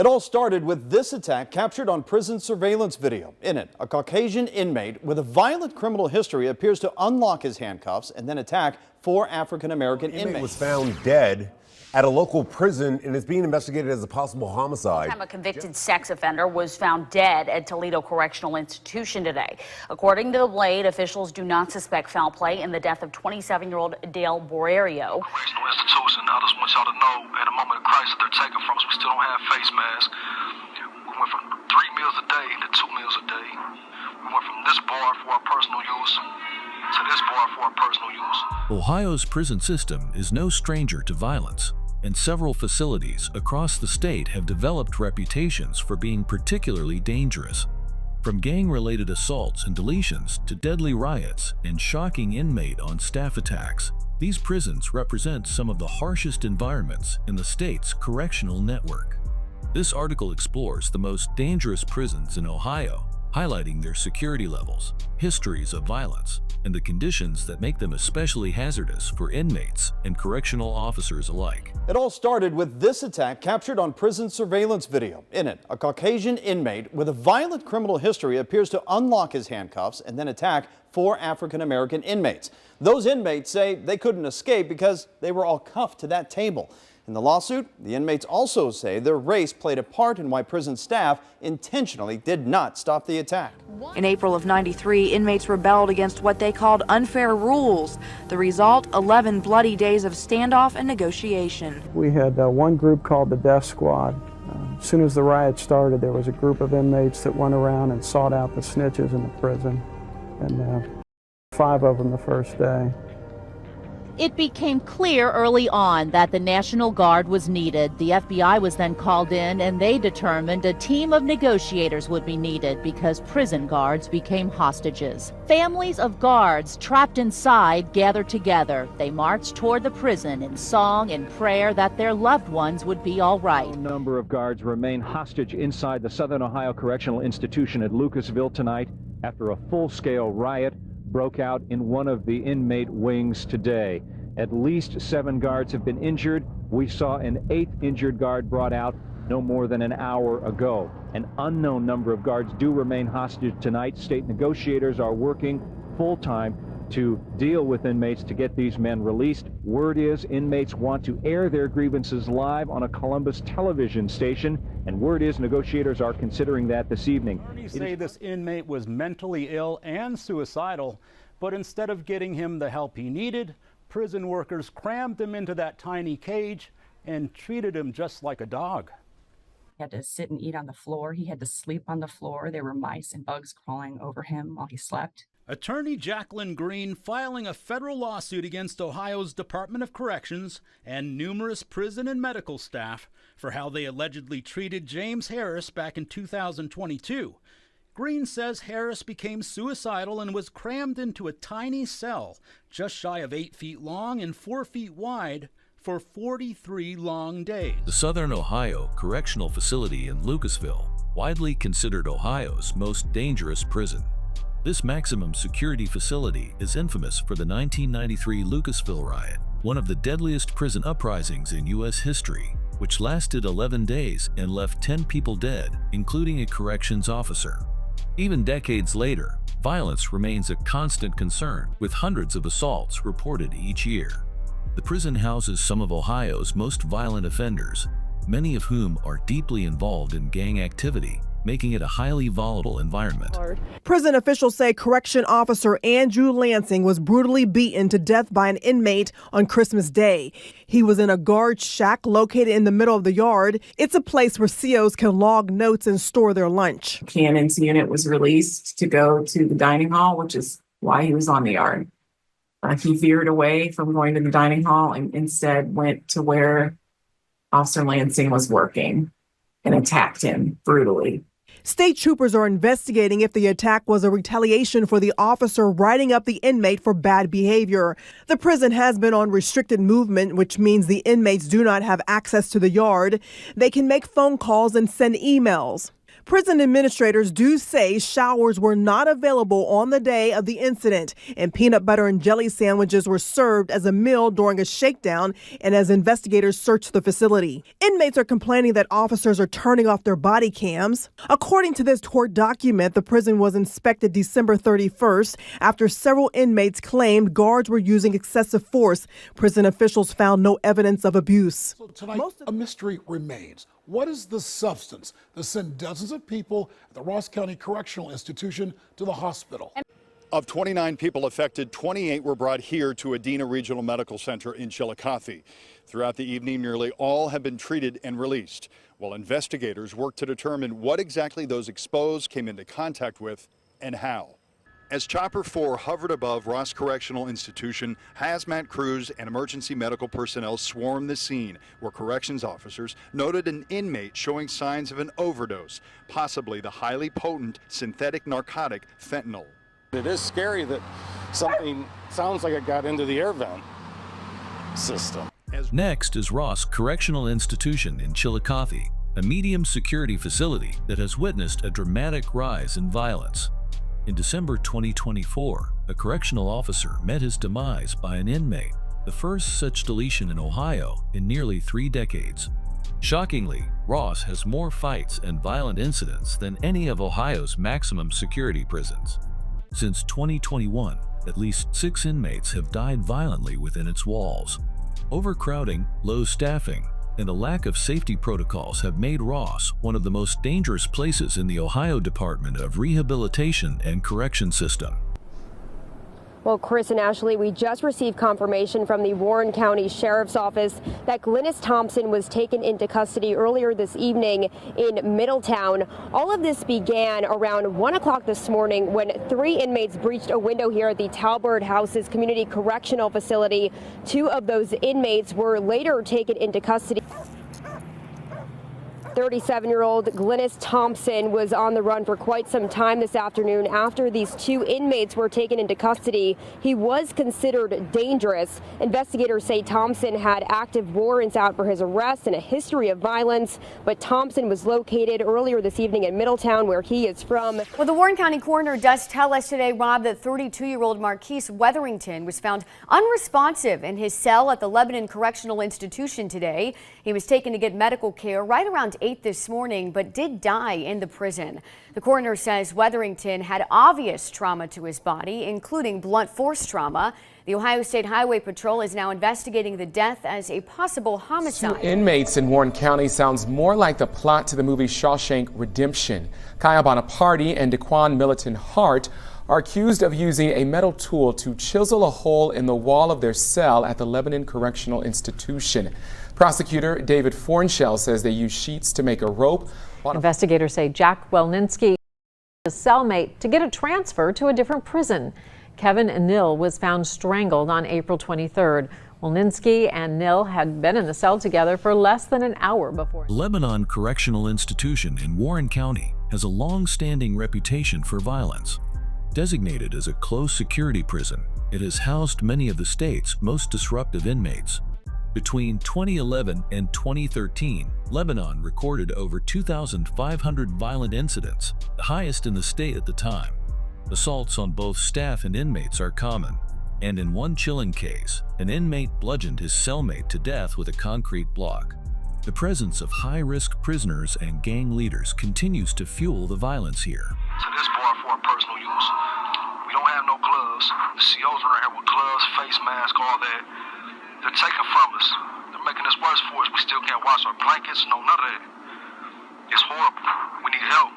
It all started with this attack captured on prison surveillance video. In it, a Caucasian inmate with a violent criminal history appears to unlock his handcuffs and then attack 4 African-American inmates. Inmate was found dead at a local prison and is being investigated as a possible homicide. A convicted sex offender was found dead at Toledo Correctional Institution today. According to the Blade, officials do not suspect foul play in the death of 27-year-old Dale Borerio. Correctional institution, I just want y'all to know, at a moment of crisis they're taking from us, we still don't have face masks. We went from 3 meals a day to 2 meals a day. We went from this bar for our personal use to this bar for our personal use. Ohio's prison system is no stranger to violence, and several facilities across the state have developed reputations for being particularly dangerous. From gang-related assaults and deletions to deadly riots and shocking inmate on staff attacks, these prisons represent some of the harshest environments in the state's correctional network. This article explores the most dangerous prisons in Ohio, highlighting their security levels, histories of violence, and the conditions that make them especially hazardous for inmates and correctional officers alike. It all started with this attack captured on prison surveillance video. In it, a Caucasian inmate with a violent criminal history appears to unlock his handcuffs and then attack 4 African-American inmates. Those inmates say they couldn't escape because they were all cuffed to that table. In the lawsuit, the inmates also say their race played a part in why prison staff intentionally did not stop the attack. In April of '93, inmates rebelled against what they called unfair rules. The result, 11 bloody days of standoff and negotiation. We had one group called the Death Squad. As soon as the riot started, there was a group of inmates that went around and sought out the snitches in the prison, and 5 of them the first day. It became clear early on that the National Guard was needed. The FBI was then called in, and they determined a team of negotiators would be needed because prison guards became hostages. Families of guards trapped inside gathered together. They marched toward the prison in song and prayer that their loved ones would be all right. A number of guards remain hostage inside the Southern Ohio Correctional Institution at Lucasville tonight after a full-scale riot broke out in one of the inmate wings today. At least 7 guards have been injured. We saw an 8th injured guard brought out no more than an hour ago. An unknown number of guards do remain hostage tonight. State negotiators are working full-time to deal with inmates to get these men released. Word is inmates want to air their grievances live on a Columbus television station, and word is negotiators are considering that this evening. Attorneys say this inmate was mentally ill and suicidal, but instead of getting him the help he needed, prison workers crammed him into that tiny cage and treated him just like a dog. He had to sit and eat on the floor. He had to sleep on the floor. There were mice and bugs crawling over him while he slept. Attorney Jacqueline Green filing a federal lawsuit against Ohio's Department of Corrections and numerous prison and medical staff for how they allegedly treated James Harris back in 2022. Green says Harris became suicidal and was crammed into a tiny cell just shy of 8 feet long and 4 feet wide for 43 long days. The Southern Ohio Correctional Facility in Lucasville, widely considered Ohio's most dangerous prison. This maximum security facility is infamous for the 1993 Lucasville riot, one of the deadliest prison uprisings in U.S. history, which lasted 11 days and left 10 people dead, including a corrections officer. Even decades later, violence remains a constant concern, with hundreds of assaults reported each year. The prison houses some of Ohio's most violent offenders, many of whom are deeply involved in gang activity, making it a highly volatile environment. Prison officials say correction officer Andrew Lansing was brutally beaten to death by an inmate on Christmas Day. He was in a guard shack located in the middle of the yard. It's a place where COs can log notes and store their lunch. Cannon's unit was released to go to the dining hall, which is why he was on the yard. He veered away from going to the dining hall and instead went to where Officer Lansing was working and attacked him brutally. State troopers are investigating if the attack was a retaliation for the officer writing up the inmate for bad behavior. The prison has been on restricted movement, which means the inmates do not have access to the yard. They can make phone calls and send emails. Prison administrators do say showers were not available on the day of the incident, and peanut butter and jelly sandwiches were served as a meal during a shakedown and as investigators searched the facility. Inmates are complaining that officers are turning off their body cams. According to this court document, the prison was inspected December 31st after several inmates claimed guards were using excessive force. Prison officials found no evidence of abuse. So tonight, a mystery remains. What is the substance that sent dozens of people at the Ross County Correctional Institution to the hospital? Of 29 people affected, 28 were brought here to Adena Regional Medical Center in Chillicothe. Throughout the evening, nearly all have been treated and released, while investigators work to determine what exactly those exposed came into contact with and how. As Chopper 4 hovered above Ross Correctional Institution, hazmat crews and emergency medical personnel swarmed the scene, where corrections officers noted an inmate showing signs of an overdose, possibly the highly potent synthetic narcotic fentanyl. It is scary that something sounds like it got into the air vent system. Next is Ross Correctional Institution in Chillicothe, a medium security facility that has witnessed a dramatic rise in violence. In December 2024, a correctional officer met his demise by an inmate, the first such deletion in Ohio in nearly 3 decades. Shockingly, Ross has more fights and violent incidents than any of Ohio's maximum security prisons. Since 2021, at least 6 inmates have died violently within its walls. Overcrowding, low staffing, and a lack of safety protocols have made Ross one of the most dangerous places in the Ohio Department of Rehabilitation and Correction System. Well, Chris and Ashley, we just received confirmation from the Warren County Sheriff's Office that Glynis Thompson was taken into custody earlier this evening in Middletown. All of this began around 1 o'clock this morning when 3 inmates breached a window here at the Talbert Houses Community Correctional Facility. 2 of those inmates were later taken into custody. 37-year-old Glynis Thompson was on the run for quite some time this afternoon after these 2 inmates were taken into custody. He was considered dangerous. Investigators say Thompson had active warrants out for his arrest and a history of violence, but Thompson was located earlier this evening in Middletown, where he is from. Well, the Warren County coroner does tell us today, Rob, that 32-year-old Marquise Wetherington was found unresponsive in his cell at the Lebanon Correctional Institution today. He was taken to get medical care right around 8 this morning, but did die in the prison. The coroner says Wetherington had obvious trauma to his body, including blunt force trauma. The Ohio State Highway Patrol is now investigating the death as a possible homicide. 2 inmates in Warren County sounds more like the plot to the movie Shawshank Redemption. Kaya Bonaparte and Daquan Militant Hart are accused of using a metal tool to chisel a hole in the wall of their cell at the Lebanon Correctional Institution. Prosecutor David Fornshell says they used sheets to make a rope. Investigators say Jack Welninski, his cellmate, to get a transfer to a different prison. Kevin Nil was found strangled on April 23rd. Welninski and Nil had been in the cell together for less than an hour before. Lebanon Correctional Institution in Warren County has a long-standing reputation for violence. Designated as a close security prison, it has housed many of the state's most disruptive inmates. Between 2011 and 2013, Lebanon recorded over 2,500 violent incidents, the highest in the state at the time. Assaults on both staff and inmates are common, and in one chilling case, an inmate bludgeoned his cellmate to death with a concrete block. The presence of high-risk prisoners and gang leaders continues to fuel the violence here. To this bar for our personal use. We don't have no gloves. The COs are here with gloves, face masks, all that. They're taking from us. They're making this worse for us. We still can't wash our blankets, no, none of that. It's horrible. We need help.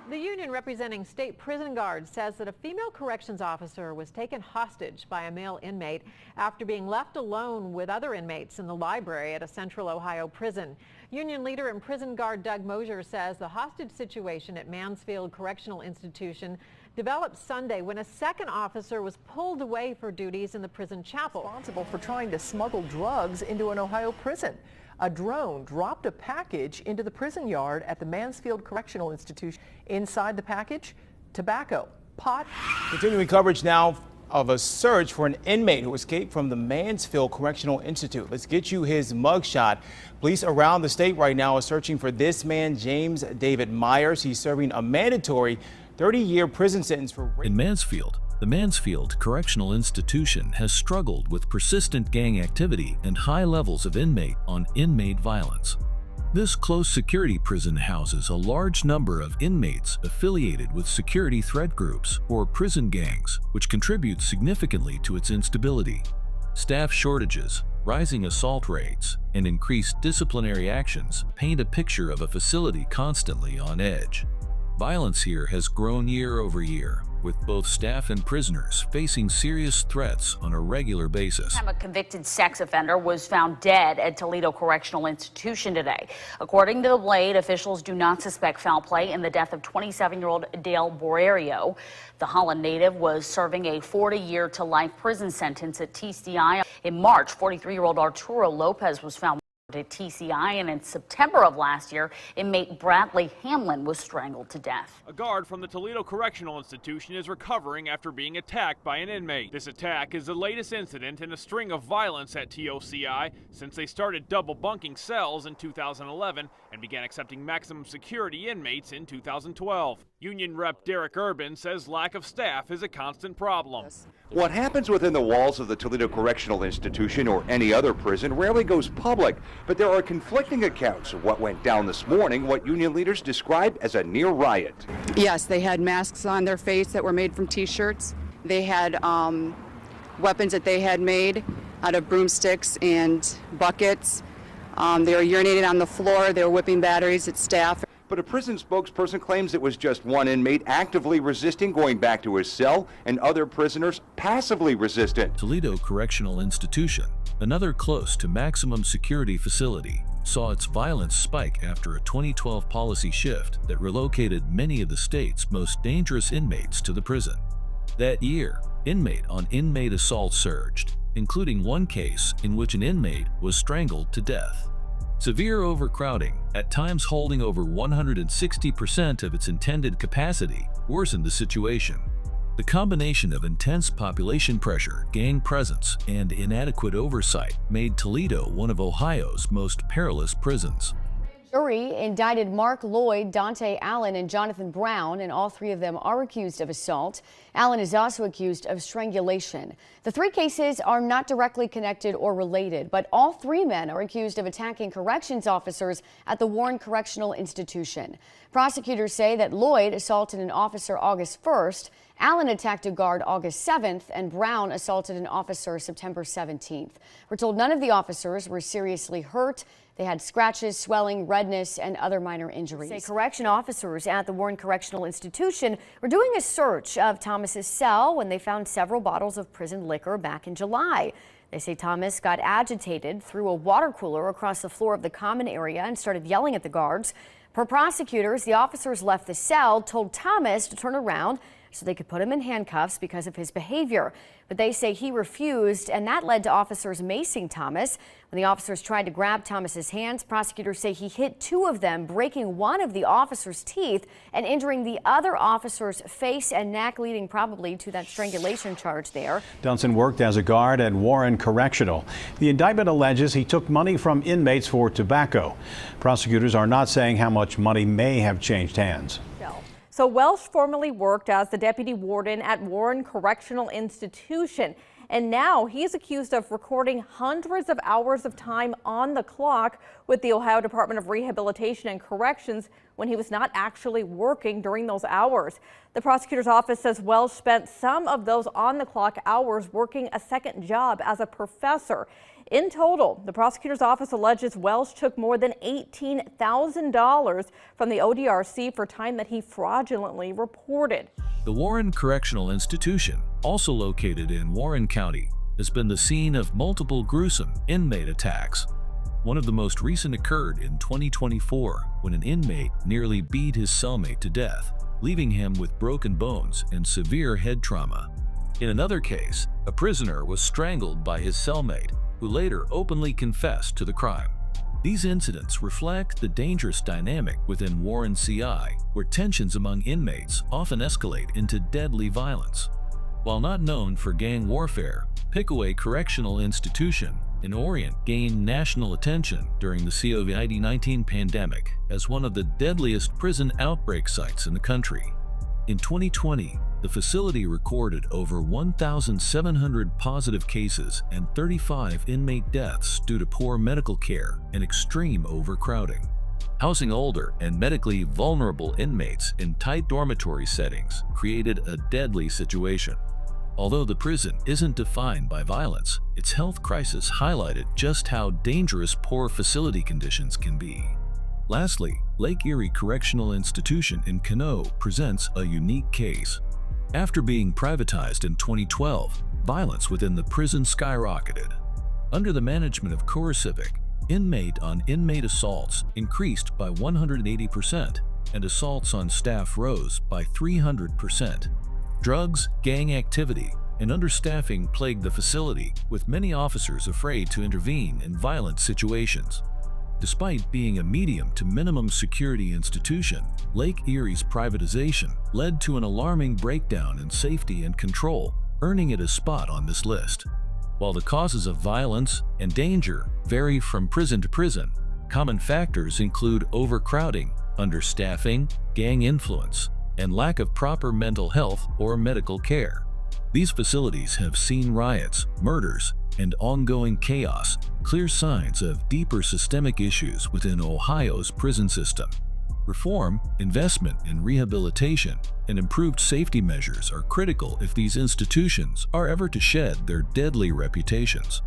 The union representing state prison guards says that a female corrections officer was taken hostage by a male inmate after being left alone with other inmates in the library at a Central Ohio prison. Union leader and prison guard Doug Mosier says the hostage situation at Mansfield Correctional Institution developed Sunday when a second officer was pulled away for duties in the prison chapel. Responsible for trying to smuggle drugs into an Ohio prison. A drone dropped a package into the prison yard at the Mansfield Correctional Institution. Inside the package, tobacco, pot. Continuing coverage now of a search for an inmate who escaped from the Mansfield Correctional Institute. Let's get you his mugshot. Police around the state right now are searching for this man, James David Myers. He's serving a mandatory 30-year prison sentence for rape. In Mansfield, the Mansfield Correctional Institution has struggled with persistent gang activity and high levels of inmate-on-inmate violence. This close security prison houses a large number of inmates affiliated with security threat groups or prison gangs, which contributes significantly to its instability. Staff shortages, rising assault rates, and increased disciplinary actions paint a picture of a facility constantly on edge. Violence here has grown year over year, with both staff and prisoners facing serious threats on a regular basis. A convicted sex offender was found dead at Toledo Correctional Institution today. According to the Blade, officials do not suspect foul play in the death of 27-year-old Dale Borerio. The Holland native was serving a 40-year to life prison sentence at TCI. In March, 43-year-old Arturo Lopez was found at TCI, and in September of last year, inmate Bradley Hamlin was strangled to death. A guard from the Toledo Correctional Institution is recovering after being attacked by an inmate. This attack is the latest incident in a string of violence at TOCI since they started double bunking cells in 2011 and began accepting maximum security inmates in 2012. Union Rep Derek Urban says lack of staff is a constant problem. What happens within the walls of the Toledo Correctional Institution or any other prison rarely goes public, but there are conflicting accounts of what went down this morning, what union leaders describe as a near riot. Yes, they had masks on their face that were made from t-shirts. They had weapons that they had made out of broomsticks and buckets. They were urinating on the floor. They were whipping batteries at staff. But a prison spokesperson claims it was just one inmate actively resisting going back to his cell and other prisoners passively resistant. Toledo Correctional Institution, another close to maximum security facility, saw its violence spike after a 2012 policy shift that relocated many of the state's most dangerous inmates to the prison. That year, inmate-on-inmate assault surged, including one case in which an inmate was strangled to death. Severe overcrowding, at times holding over 160% of its intended capacity, worsened the situation. The combination of intense population pressure, gang presence, and inadequate oversight made Toledo one of Ohio's most perilous prisons. Jury indicted Mark Lloyd, Dante Allen, and Jonathan Brown, and all three of them are accused of assault. Allen is also accused of strangulation. The three cases are not directly connected or related, but all three men are accused of attacking corrections officers at the Warren Correctional Institution. Prosecutors say that Lloyd assaulted an officer August 1st, Allen attacked a guard August 7th, and Brown assaulted an officer September 17th. We're told none of the officers were seriously hurt. They had scratches, swelling, redness, and other minor injuries. Correction officers at the Warren Correctional Institution were doing a search of Thomas's cell when they found several bottles of prison liquor back in July. They say Thomas got agitated, threw a water cooler across the floor of the common area, and started yelling at the guards. Per prosecutors, the officers left the cell, told Thomas to turn around so they could put him in handcuffs because of his behavior. But they say he refused, and that led to officers macing Thomas. When the officers tried to grab Thomas's hands, prosecutors say he hit two of them, breaking one of the officer's teeth and injuring the other officer's face and neck, leading probably to that strangulation charge there. Dunson worked as a guard at Warren Correctional. The indictment alleges he took money from inmates for tobacco. Prosecutors are not saying how much money may have changed hands. So Welsh formerly worked as the deputy warden at Warren Correctional Institution, and now he's accused of recording hundreds of hours of time on the clock with the Ohio Department of Rehabilitation and Corrections when he was not actually working during those hours. The prosecutor's office says Welsh spent some of those on-the-clock hours working a second job as a professor. In total, the prosecutor's office alleges Welsh took more than $18,000 from the ODRC for time that he fraudulently reported. The Warren Correctional Institution, also located in Warren County, has been the scene of multiple gruesome inmate attacks. One of the most recent occurred in 2024 when an inmate nearly beat his cellmate to death, leaving him with broken bones and severe head trauma. In another case, a prisoner was strangled by his cellmate, who later openly confessed to the crime. These incidents reflect the dangerous dynamic within Warren CI, where tensions among inmates often escalate into deadly violence. While not known for gang warfare, Pickaway Correctional Institution in Orient gained national attention during the COVID-19 pandemic as one of the deadliest prison outbreak sites in the country. In 2020, the facility recorded over 1,700 positive cases and 35 inmate deaths due to poor medical care and extreme overcrowding. Housing older and medically vulnerable inmates in tight dormitory settings created a deadly situation. Although the prison isn't defined by violence, its health crisis highlighted just how dangerous poor facility conditions can be. Lastly, Lake Erie Correctional Institution in Cano presents a unique case. After being privatized in 2012, violence within the prison skyrocketed. Under the management of CoreCivic, inmate-on-inmate assaults increased by 180%, and assaults on staff rose by 300%. Drugs, gang activity, and understaffing plagued the facility, with many officers afraid to intervene in violent situations. Despite being a medium to minimum security institution, Lake Erie's privatization led to an alarming breakdown in safety and control, earning it a spot on this list. While the causes of violence and danger vary from prison to prison, common factors include overcrowding, understaffing, gang influence, and lack of proper mental health or medical care. These facilities have seen riots, murders, and ongoing chaos, clear signs of deeper systemic issues within Ohio's prison system. Reform, investment in rehabilitation, and improved safety measures are critical if these institutions are ever to shed their deadly reputations.